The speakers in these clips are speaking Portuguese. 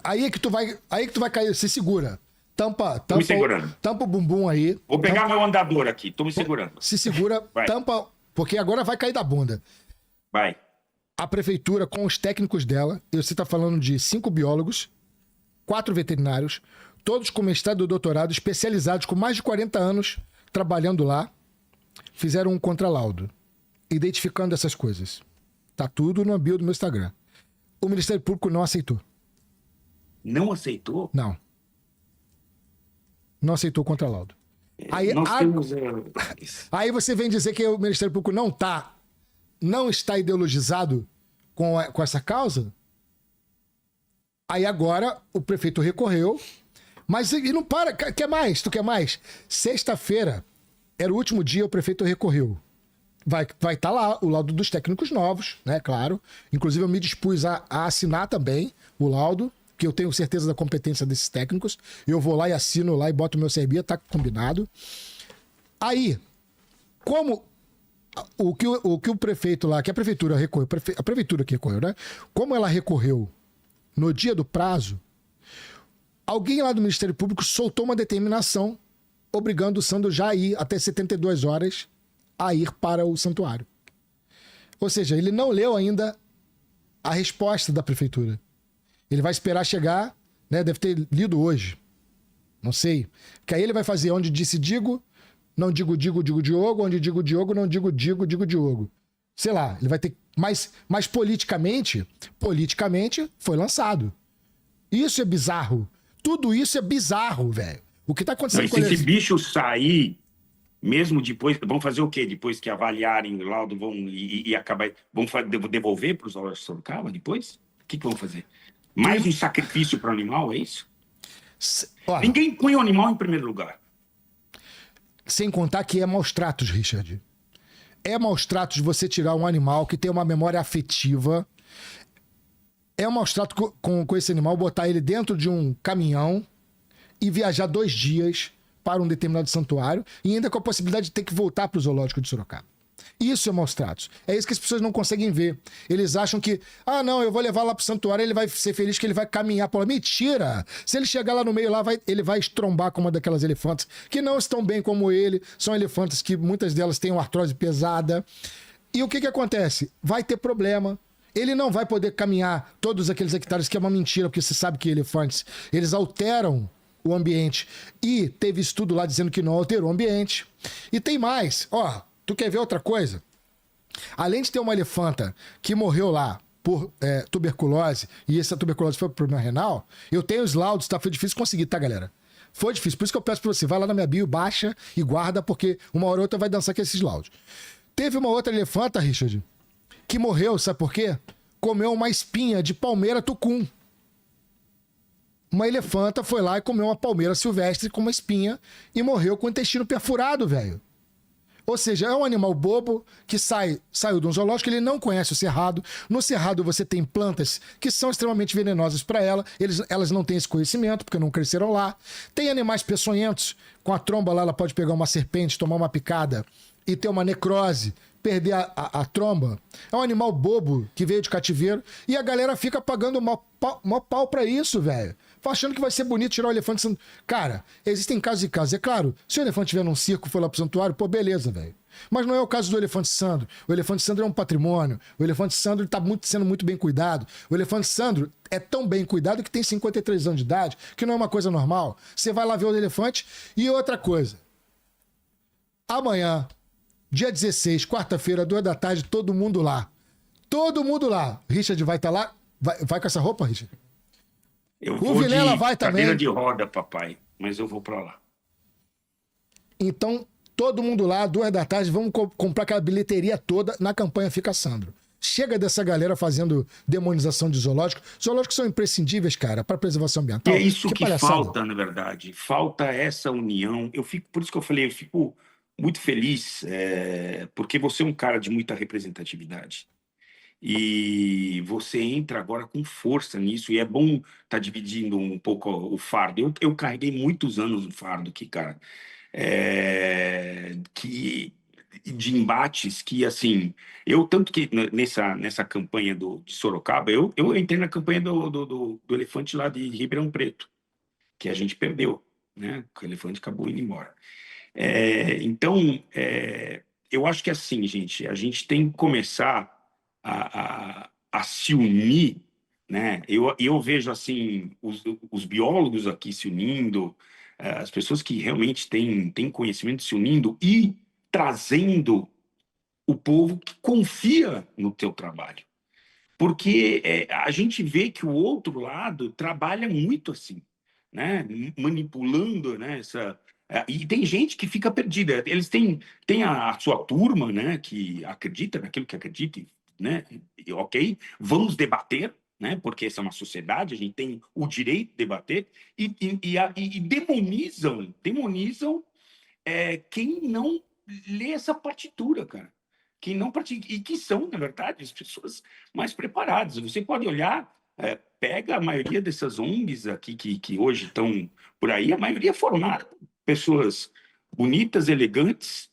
Aí que tu vai cair, se segura. Tampa, Tô me tampa, segurando. tampa o bumbum aí. Vou pegar meu andador aqui. Tô me segurando. Se segura, Vai, tampa, porque agora vai cair da bunda. vai. A prefeitura, com os técnicos dela, e você está falando de 5 biólogos, 4 veterinários, todos com mestrado e doutorado, especializados com mais de 40 anos trabalhando lá, fizeram um contralaudo, identificando essas coisas. Tá tudo no bio do meu Instagram. O Ministério Público não aceitou. Não aceitou? Não. Não aceitou o contralaudo. Aí, Nós temos... aí você vem dizer que o Ministério Público não está ideologizado com essa causa? Aí agora o prefeito recorreu, mas ele não para. Quer mais? Tu quer mais? Sexta-feira era o último dia, o prefeito recorreu. Vai estar lá o laudo dos técnicos novos, né? Claro. Inclusive eu me dispus a assinar também o laudo, que eu tenho certeza da competência desses técnicos. Eu vou lá e assino lá e boto o meu CRB, tá combinado. Aí, como o que o prefeito lá, que a prefeitura recorreu, a prefeitura que recorreu, né? Como ela recorreu no dia do prazo, alguém lá do Ministério Público soltou uma determinação obrigando o Sandro já a ir até 72 horas a ir para o santuário. Ou seja, ele não leu ainda a resposta da prefeitura. Ele vai esperar chegar, né? Deve ter lido hoje. Não sei. Que aí ele vai fazer onde disse digo, não digo Diogo, onde digo Diogo, não digo Diogo. Sei lá, ele vai ter... Mas politicamente foi lançado. Isso é bizarro. Tudo isso é bizarro, velho. O que tá acontecendo Mas com se esse bicho sair, mesmo depois, vão fazer o quê? Depois que avaliarem o laudo, vão e acabar, devolver para os zoológicos de Sorocaba depois? O que vão fazer? Mais um sacrifício para o animal, é isso? Ó, Ninguém põe o animal em primeiro lugar. sem contar que é maus tratos, Richard. É maus tratos você tirar um animal que tem uma memória afetiva. É um maus trato com esse animal, botar ele dentro de um caminhão e viajar 2 dias para um determinado santuário e ainda com a possibilidade de ter que voltar para o zoológico de Sorocaba. Isso é maus tratos. É isso que as pessoas não conseguem ver. Eles acham que, não, eu vou levar lá pro santuário, ele vai ser feliz que ele vai caminhar por lá. Mentira! Se ele chegar lá no meio, ele vai estrombar com uma daquelas elefantes que não estão bem como ele. São elefantes que muitas delas têm uma artrose pesada. E o que acontece? Vai ter problema. Ele não vai poder caminhar todos aqueles hectares, que é uma mentira, porque você sabe que elefantes, eles alteram o ambiente. E teve estudo lá dizendo que não alterou o ambiente. E tem mais. Tu quer ver outra coisa? Além de ter uma elefanta que morreu lá por tuberculose, e essa tuberculose foi por problema renal, eu tenho os laudos, tá? Foi difícil conseguir, tá, galera? Foi difícil. Por isso que eu peço pra você, vai lá na minha bio, baixa e guarda, porque uma hora ou outra vai dançar com esses laudos. Teve uma outra elefanta, Richard, que morreu, sabe por quê? Comeu uma espinha de palmeira tucum. Uma elefanta foi lá e comeu uma palmeira silvestre com uma espinha e morreu com o intestino perfurado, velho. Ou seja, é um animal bobo que saiu de um zoológico, ele não conhece o cerrado. No cerrado você tem plantas que são extremamente venenosas para ela. Elas não têm esse conhecimento porque não cresceram lá. Tem animais peçonhentos. Com a tromba lá, ela pode pegar uma serpente, tomar uma picada e ter uma necrose, perder a tromba. É um animal bobo que veio de cativeiro e a galera fica pagando mó pau pra isso, velho. Achando que vai ser bonito tirar o elefante. Cara, existem casos e casos. É claro, se o elefante estiver num circo e for lá pro santuário, pô, beleza, velho. Mas não é o caso do elefante Sandro. O elefante Sandro é um patrimônio. O elefante Sandro tá sendo muito bem cuidado. O elefante Sandro é tão bem cuidado que tem 53 anos de idade, que não é uma coisa normal. Você vai lá ver o elefante. E outra coisa. Amanhã, dia 16, quarta-feira, 2 da tarde, todo mundo lá. Todo mundo lá. Richard vai estar lá? Vai com essa roupa, Richard? Eu O vou Vilela de vai cadeira também. de roda, papai, mas eu vou pra lá. Então, todo mundo lá, 2 da tarde, vamos comprar aquela bilheteria toda na campanha Fica Sandro. Chega dessa galera fazendo demonização de zoológico. Zoológicos são imprescindíveis, cara, para preservação ambiental. E é isso que palhaçada. falta, na verdade. Falta essa união. Por isso que eu falei, eu fico muito feliz, porque você é um cara de muita representatividade. E você entra agora com força nisso, e é bom estar dividindo um pouco o fardo. Eu carreguei muitos anos o fardo aqui, cara. de embates que, assim, tanto que nessa campanha de Sorocaba, eu entrei na campanha do elefante lá de Ribeirão Preto, que a gente perdeu, né? O elefante acabou indo embora. Então, eu acho que assim, gente, a gente tem que começar a se unir, né? Eu vejo assim os biólogos aqui se unindo, as pessoas que realmente têm conhecimento se unindo e trazendo o povo que confia no teu trabalho. Porque a gente vê que o outro lado trabalha muito assim, né? Manipulando, né? E tem gente que fica perdida. Eles têm a sua turma, né? Que acredita naquilo que acredita, né? E, ok, vamos debater, né? Porque essa é uma sociedade, a gente tem o direito de debater e demonizam quem não lê essa partitura, cara. Quem não pratica, e que são, na verdade, as pessoas mais preparadas. Você pode olhar, pega a maioria dessas ONGs aqui que hoje estão por aí, a maioria formaram pessoas bonitas, elegantes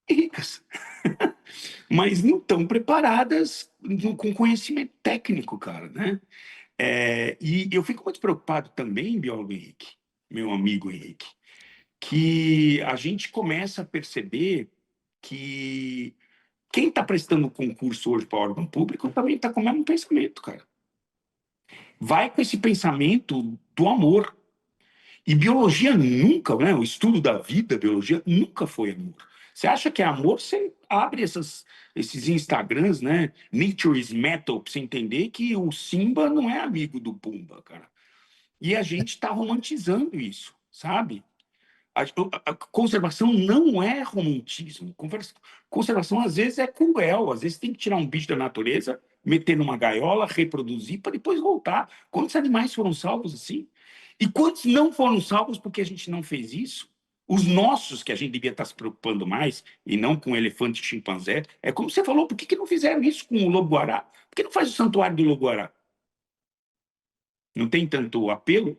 e ricas, mas não estão preparadas com conhecimento técnico, cara, né? E eu fico muito preocupado também, biólogo Henrique, meu amigo Henrique, que a gente começa a perceber que quem está prestando concurso hoje para órgão público também está com o mesmo pensamento, cara. Vai com esse pensamento do amor. E biologia nunca, né? O estudo da vida, biologia, nunca foi amor. Você acha que é amor, você abre esses Instagrams, né? Nature is metal, para você entender que o Simba não é amigo do Pumba, cara. E a gente está romantizando isso, sabe? A conservação não é romantismo. Conservação, às vezes, é cruel. Às vezes, tem que tirar um bicho da natureza, meter numa gaiola, reproduzir, para depois voltar. Quantos animais foram salvos assim? E quantos não foram salvos porque a gente não fez isso? Os nossos, que a gente devia estar se preocupando mais, e não com o elefante e chimpanzé. É como você falou, por que não fizeram isso com o lobo-guará? Por que não faz o santuário do lobo-guará? Não tem tanto apelo?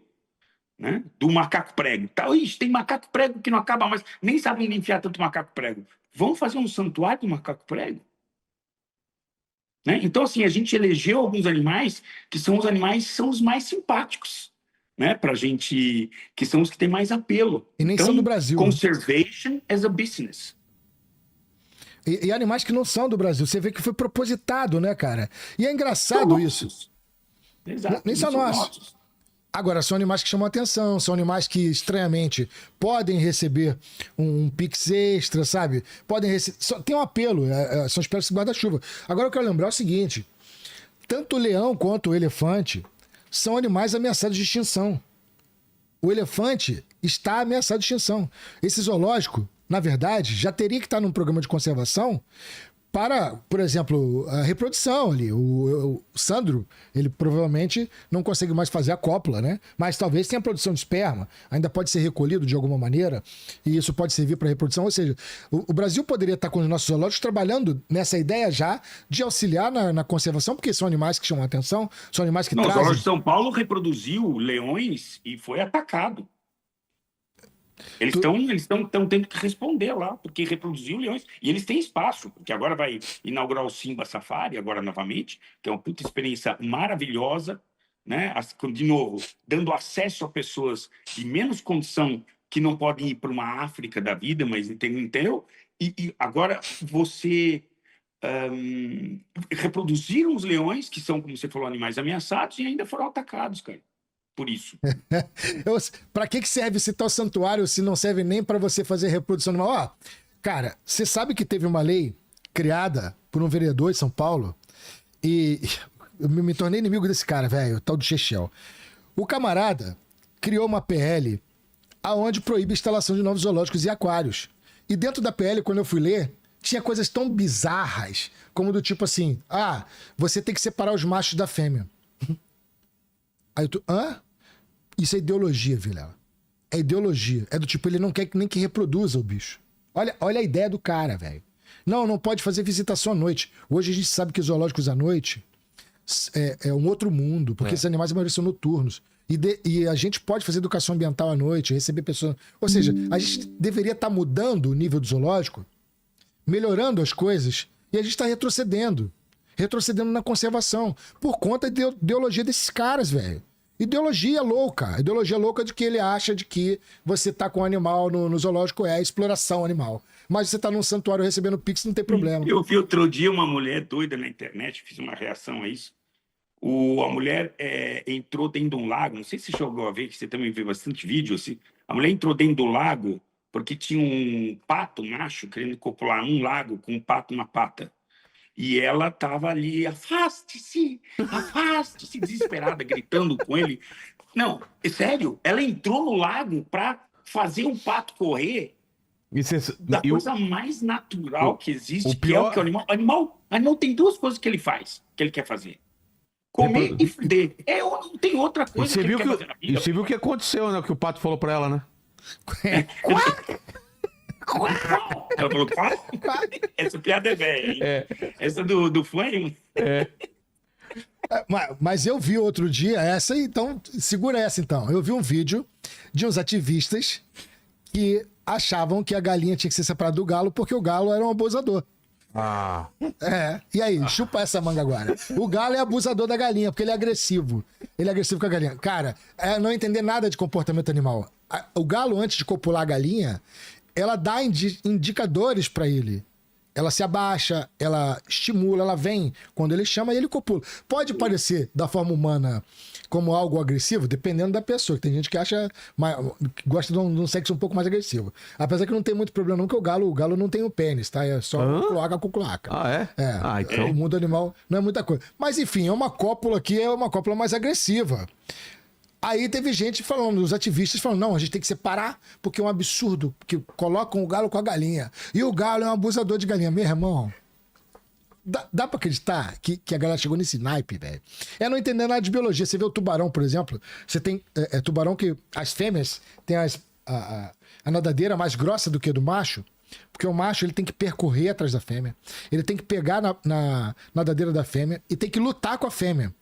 Né? Do macaco prego. Tá, ixi, tem macaco prego que não acaba mais, nem sabe onde enfiar tanto macaco prego. Vamos fazer um santuário do macaco prego? Né? Então, assim, a gente elegeu alguns animais que são os mais simpáticos, né? Pra gente, que são os que têm mais apelo. E nem então, são do Brasil. Conservation as a business. E animais que não são do Brasil. Você vê que foi propositado, né, cara? E é engraçado isso. Exato. Nem são nossos. Agora, são animais que chamam atenção, são animais que, estranhamente, podem receber um pix extra, sabe? Podem receber. Tem um apelo, são espécies de guarda-chuva. Agora, eu quero lembrar o seguinte: tanto o leão quanto o elefante são animais ameaçados de extinção. O elefante está ameaçado de extinção. Esse zoológico, na verdade, já teria que estar num programa de conservação para, por exemplo, a reprodução ali. O Sandro, ele provavelmente não consegue mais fazer a cópula, né? Mas talvez tenha a produção de esperma, ainda pode ser recolhido de alguma maneira, e isso pode servir para reprodução. Ou seja, o Brasil poderia estar com os nossos zoológicos trabalhando nessa ideia já de auxiliar na conservação, porque são animais que chamam a atenção, são animais que trazem... O Zoológico de São Paulo reproduziu leões e foi atacado. Eles estão tendo que responder lá, porque reproduziu leões. E eles têm espaço, porque agora vai inaugurar o Simba Safari, agora novamente, que é uma puta experiência maravilhosa, né? De novo, dando acesso a pessoas de menos condição que não podem ir para uma África da vida, mas entendeu? E agora você reproduziram os leões, que são, como você falou, animais ameaçados, e ainda foram atacados, cara. Por isso. Para que serve esse tal santuário se não serve nem para você fazer reprodução animal? Ó, cara, você sabe que teve uma lei criada por um vereador de São Paulo e eu me tornei inimigo desse cara, velho, o tal do Chechel. O camarada criou uma PL aonde proíbe a instalação de novos zoológicos e aquários. E dentro da PL, quando eu fui ler, tinha coisas tão bizarras como do tipo assim, você tem que separar os machos da fêmea. Aí tu, Isso é ideologia, Vilela. É ideologia. É do tipo, ele não quer nem que reproduza o bicho. Olha a ideia do cara, velho. Não pode fazer visitação à noite. Hoje a gente sabe que zoológicos à noite é um outro mundo, porque esses animais, a maioria, são noturnos. E a gente pode fazer educação ambiental à noite, receber pessoas... Ou seja, a gente deveria estar mudando o nível do zoológico melhorando as coisas, e a gente está retrocedendo. Retrocedendo na conservação. Por conta da ideologia desses caras, velho. Ideologia louca. Ideologia louca de que ele acha de que você tá com um animal no zoológico é exploração animal. Mas você tá num santuário recebendo pix, não tem problema. Eu vi outro dia uma mulher doida na internet, fiz uma reação a isso. A mulher entrou dentro de um lago, não sei se você chegou a ver, que você também vê bastante vídeo assim. A mulher entrou dentro do lago porque tinha um pato macho querendo copular num lago com um pato na pata. E ela estava ali, afaste-se, desesperada, gritando com ele. Não, é sério, ela entrou no lago para fazer um pato correr da coisa mais natural que existe, que é o que o animal. Animal tem duas coisas que ele faz, que ele quer fazer. Comer e fuder. Não tem outra coisa que ele quer fazer na vida. E você viu o que aconteceu, né? O que o pato falou pra ela, né? Ela falou, essa piada é velha, hein? Essa do Flame. Mas eu vi outro dia essa, então segura essa então. Eu vi um vídeo de uns ativistas que achavam que a galinha tinha que ser separada do galo porque o galo era um abusador. E aí, chupa essa manga agora. O galo é abusador da galinha, porque ele é agressivo. Ele é agressivo com a galinha. Cara, não entender nada de comportamento animal. O galo, antes de copular a galinha, ela dá indicadores pra ele. Ela se abaixa, ela estimula, ela vem. Quando ele chama, ele copula. Pode parecer, da forma humana, como algo agressivo, dependendo da pessoa. Tem gente que acha que gosta de um sexo um pouco mais agressivo. Apesar que não tem muito problema, não, que o galo não tem o pênis, tá? É só cuculaca. Então. O mundo animal não é muita coisa. Mas enfim, é uma cópula que é uma cópula mais agressiva. Aí teve gente falando, os ativistas falando, não, a gente tem que separar, porque é um absurdo, que colocam o galo com a galinha. E o galo é um abusador de galinha. Meu irmão, dá pra acreditar que a galera chegou nesse naipe, velho? Não entender nada de biologia. Você vê o tubarão, por exemplo, você tem tubarão que as fêmeas têm a nadadeira mais grossa do que a do macho, porque o macho ele tem que percorrer atrás da fêmea, ele tem que pegar na nadadeira da fêmea e tem que lutar com a fêmea.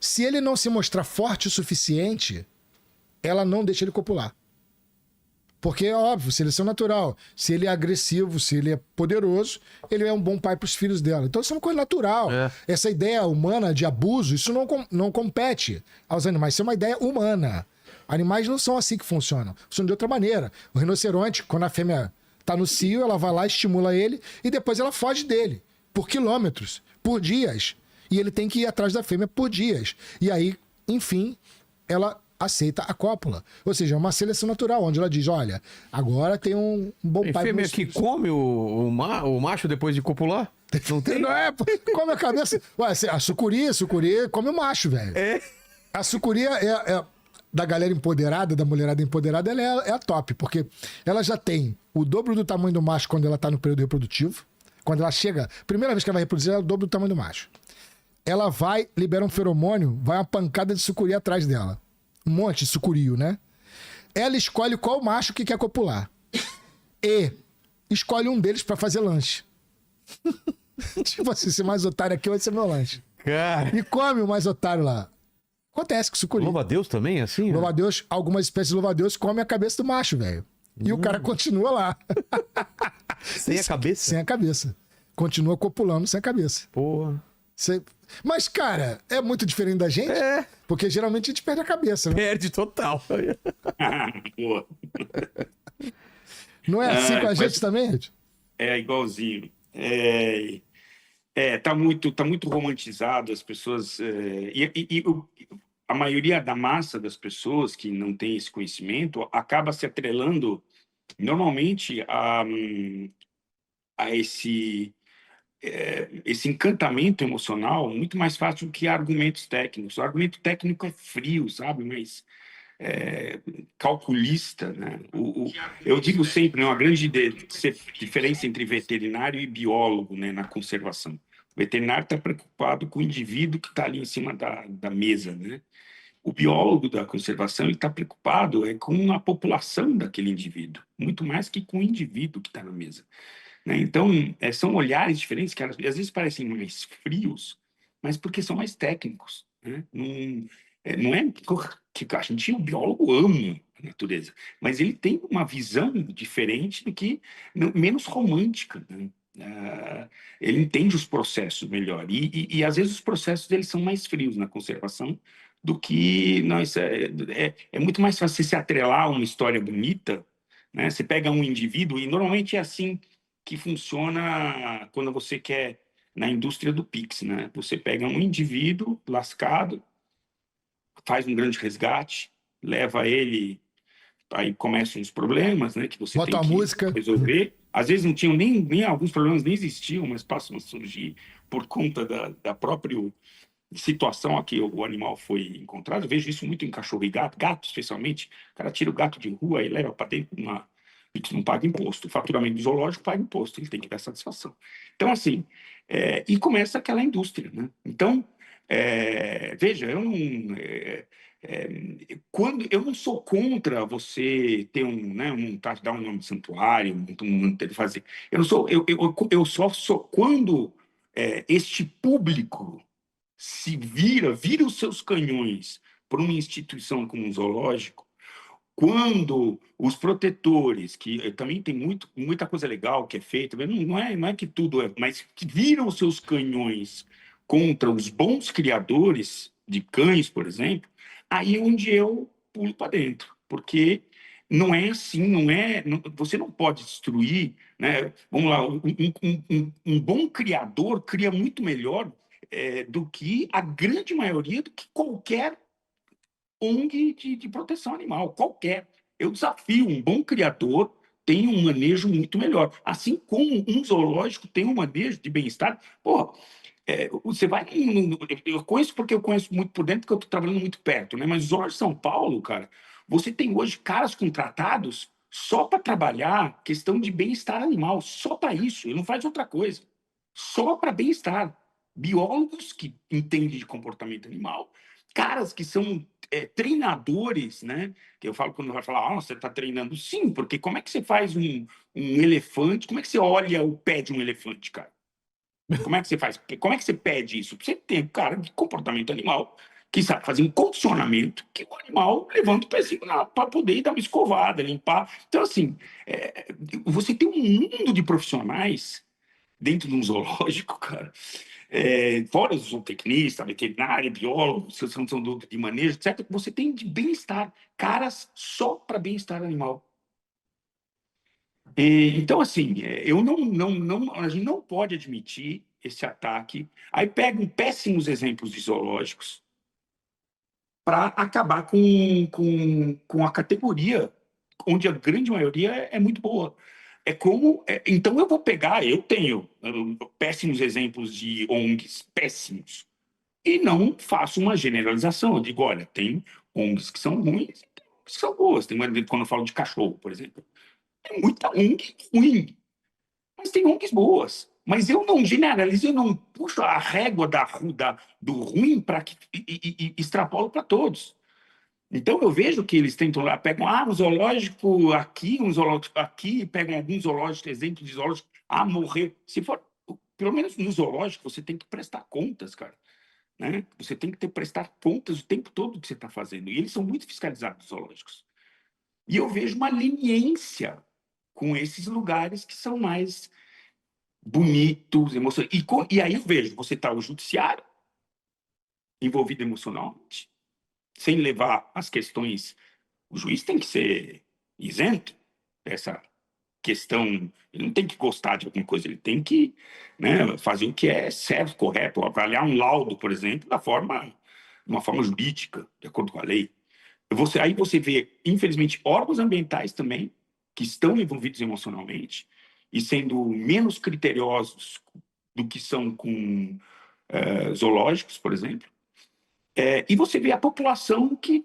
Se ele não se mostrar forte o suficiente, ela não deixa ele copular. Porque é óbvio, seleção natural. Se ele é agressivo, se ele é poderoso, ele é um bom pai para os filhos dela. Então isso é uma coisa natural. Essa ideia humana de abuso, isso não compete aos animais. Isso é uma ideia humana. Animais não são assim que funcionam. Funcionam de outra maneira. O rinoceronte, quando a fêmea está no cio, ela vai lá, estimula ele e depois ela foge dele. Por quilômetros, por dias. E ele tem que ir atrás da fêmea por dias. E aí, enfim, ela aceita a cópula. Ou seja, é uma seleção natural, onde ela diz, olha, agora tem um bom pai... Tem fêmea que come o macho depois de copular? Não tem? Não é, come a cabeça... Ué, a sucuri come o macho, velho. A sucuri da galera empoderada, da mulherada empoderada, ela é a top, porque ela já tem o dobro do tamanho do macho quando ela tá no período reprodutivo. Quando ela chega... Primeira vez que ela vai reproduzir, ela é o dobro do tamanho do macho. Ela vai, libera um feromônio, vai uma pancada de sucuri atrás dela. Um monte de sucurio, né? Ela escolhe qual macho que quer copular. E escolhe um deles pra fazer lanche. Tipo assim, esse mais otário aqui vai ser meu lanche. Cara. E come o mais otário lá. Acontece com sucuri. Louva-a-Deus também, assim? Louva-a-Deus, algumas espécies de louva-a-Deus comem a cabeça do macho, velho. E o cara continua lá. Sem a cabeça? Sem a cabeça. Continua copulando sem a cabeça. Porra. Mas, cara, é muito diferente da gente? Porque geralmente a gente perde a cabeça, né? Perde total. Não é assim com a gente também, gente? É igualzinho. Tá muito romantizado, as pessoas... a maioria da massa das pessoas que não tem esse conhecimento acaba se atrelando normalmente a esse encantamento emocional muito mais fácil do que argumentos técnicos. O argumento técnico é frio, sabe? Mas calculista, né? Eu digo sempre, né, uma grande diferença entre veterinário e biólogo, né, na conservação. O veterinário está preocupado com o indivíduo que está ali em cima da mesa, né? O biólogo da conservação está preocupado com a população daquele indivíduo, muito mais que com o indivíduo que está na mesa. Né? Então, são olhares diferentes que às vezes parecem mais frios, mas porque são mais técnicos. Né? Não é que a gente, o biólogo ama a natureza, mas ele tem uma visão diferente do que menos romântica. Né? Ah, ele entende os processos melhor. E às vezes os processos deles são mais frios na conservação do que nós. É muito mais fácil você se atrelar a uma história bonita, né? Você pega um indivíduo, e normalmente é assim que funciona quando você quer, na indústria do Pix, né? Você pega um indivíduo lascado, faz um grande resgate, leva ele, aí começam os problemas, né, que você Bota tem uma que música. resolver. Às vezes não tinham nem alguns problemas nem existiam, mas passam a surgir por conta da própria situação a que o animal foi encontrado. Eu vejo isso muito em cachorro e gato, gato especialmente. O cara tira o gato de rua e leva para dentro de uma... que não paga imposto. O faturamento do zoológico paga imposto, ele tem que dar satisfação. Então, assim, e começa aquela indústria, né? Então, veja, eu não... quando eu não sou contra você ter dar um nome de santuário, fazer. Eu não sou, eu só sou quando este público se vira os seus canhões para uma instituição como um zoológico, quando os protetores, que também tem muita coisa legal que é feita, não é que tudo é, mas que viram os seus canhões contra os bons criadores de cães, por exemplo, aí é onde eu pulo para dentro, porque não é assim, você não pode destruir, né? Vamos lá, um bom criador cria muito melhor do que a grande maioria, do que qualquer ONG de proteção animal, qualquer. Eu desafio, um bom criador tem um manejo muito melhor. Assim como um zoológico tem um manejo de bem-estar. Pô, você vai. Eu conheço porque eu conheço muito por dentro, porque eu estou trabalhando muito perto, né? Mas o Zoológico de São Paulo, cara, você tem hoje caras contratados só para trabalhar questão de bem-estar animal, só para isso, ele não faz outra coisa. Só para bem-estar. Biólogos que entendem de comportamento animal, caras que são treinadores, né? Que eu falo quando vai falar, você está treinando. Sim, porque como é que você faz um elefante? Como é que você olha o pé de um elefante, cara? Como é que você faz? Como é que você pede isso? Você tem um cara de comportamento animal que sabe fazer um condicionamento que o animal levanta o pezinho para poder dar uma escovada, limpar. Então, assim, você tem um mundo de profissionais dentro de um zoológico, cara. Fora os zootecnistas, veterinária, biólogo, são de manejo, etc. Você tem de bem-estar, caras só para bem-estar animal. Então, assim, a gente não pode admitir esse ataque. Aí pegam péssimos exemplos de zoológicos para acabar com a categoria, onde a grande maioria é muito boa. Então, eu vou pegar, eu tenho péssimos exemplos de ONGs, péssimos, e não faço uma generalização. Eu digo, olha, tem ONGs que são ruins e tem ONGs que são boas. Quando eu falo de cachorro, por exemplo. Tem muita ONG ruim, mas tem ONGs boas. Mas eu não generalizo, eu não puxo a régua do ruim para que e extrapolo para todos. Então eu vejo que eles tentam lá, pegam um zoológico aqui, um zoológico aqui, pegam alguns zoológicos, exemplos de zoológico, morreu. Se for, pelo menos no zoológico, você tem que prestar contas, cara. Né? Você tem que prestar contas o tempo todo do que você está fazendo. E eles são muito fiscalizados, os zoológicos. E eu vejo uma leniência com esses lugares que são mais bonitos, emocionantes. E aí eu vejo, você está o judiciário envolvido emocionalmente, sem levar as questões. O juiz tem que ser isento dessa questão. Ele não tem que gostar de alguma coisa, ele tem que, né, fazer o que é certo, correto, avaliar um laudo, por exemplo, de uma forma jurídica, de acordo com a lei. Aí você vê, infelizmente, órgãos ambientais também, que estão envolvidos emocionalmente e sendo menos criteriosos do que são com zoológicos, por exemplo. E você vê a população que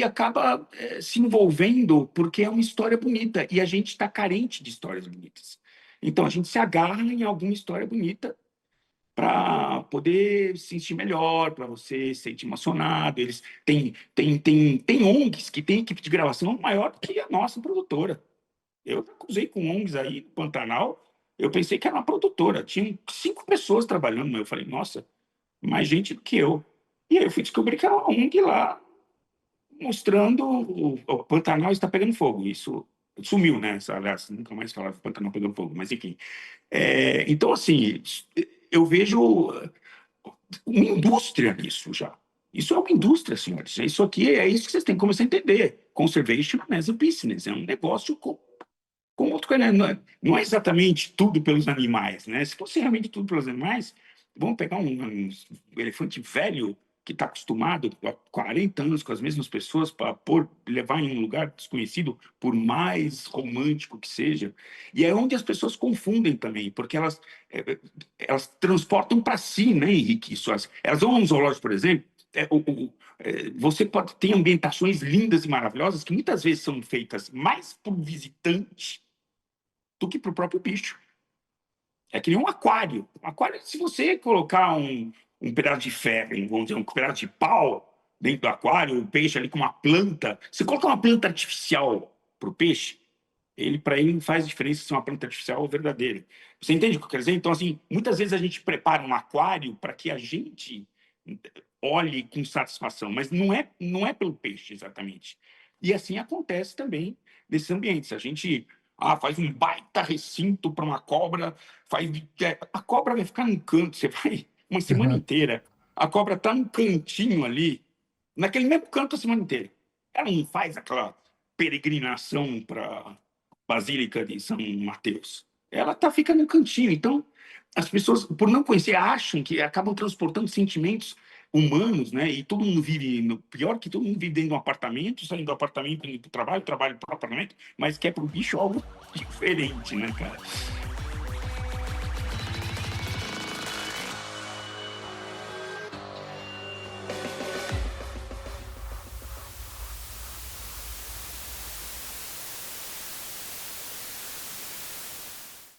acaba se envolvendo porque é uma história bonita e a gente está carente de histórias bonitas. Então a gente se agarra em alguma história bonita para poder se sentir melhor, para você se sentir emocionado. Eles tem ONGs que têm equipe de gravação maior do que a nossa produtora. Eu já cruzei com ONGs aí no Pantanal, eu pensei que era uma produtora, tinha 5 pessoas trabalhando, mas eu falei, nossa, mais gente do que eu. E aí eu fui descobrir que era uma ONG lá, mostrando o Pantanal está pegando fogo. Isso Sumiu, né? Aliás, nunca mais falava Pantanal pegando fogo, mas enfim. Então, assim, eu vejo uma indústria nisso já. Isso é uma indústria, senhores. Isso aqui é isso que vocês têm que começar a entender. Conservation as a business. É um negócio com outro coisa, né? Não é exatamente tudo pelos animais, né? Se fosse realmente tudo pelos animais, vamos pegar um elefante velho que está acostumado há 40 anos com as mesmas pessoas para levar em um lugar desconhecido, por mais romântico que seja. E é onde as pessoas confundem também, porque elas transportam para si, né, Henrique? Elas vão a um zoológico, por exemplo, você pode ter ambientações lindas e maravilhosas que muitas vezes são feitas mais para o visitante do que para o próprio bicho. É que nem um aquário. Um aquário, se você colocar um pedaço de ferro, vamos dizer, um pedaço de pau dentro do aquário, o peixe ali com uma planta, você coloca uma planta artificial para o peixe, para ele não faz diferença se é uma planta artificial ou verdadeira. Você entende o que eu quero dizer? Então, assim, muitas vezes a gente prepara um aquário para que a gente olhe com satisfação, mas não é pelo peixe exatamente. E assim acontece também nesses ambientes. A gente faz um baita recinto para uma cobra, a cobra vai ficar num canto, você vai uma semana Uhum. inteira, a cobra está num cantinho ali, naquele mesmo canto a semana inteira. Ela não faz aquela peregrinação para Basílica de São Mateus. Ela fica no cantinho. Então, as pessoas, por não conhecer, acham que acabam transportando sentimentos humanos, né? E todo mundo vive, pior que todo mundo vive dentro de um apartamento, saindo do apartamento, indo para o trabalho para o apartamento, mas quer para o bicho algo diferente, né, cara?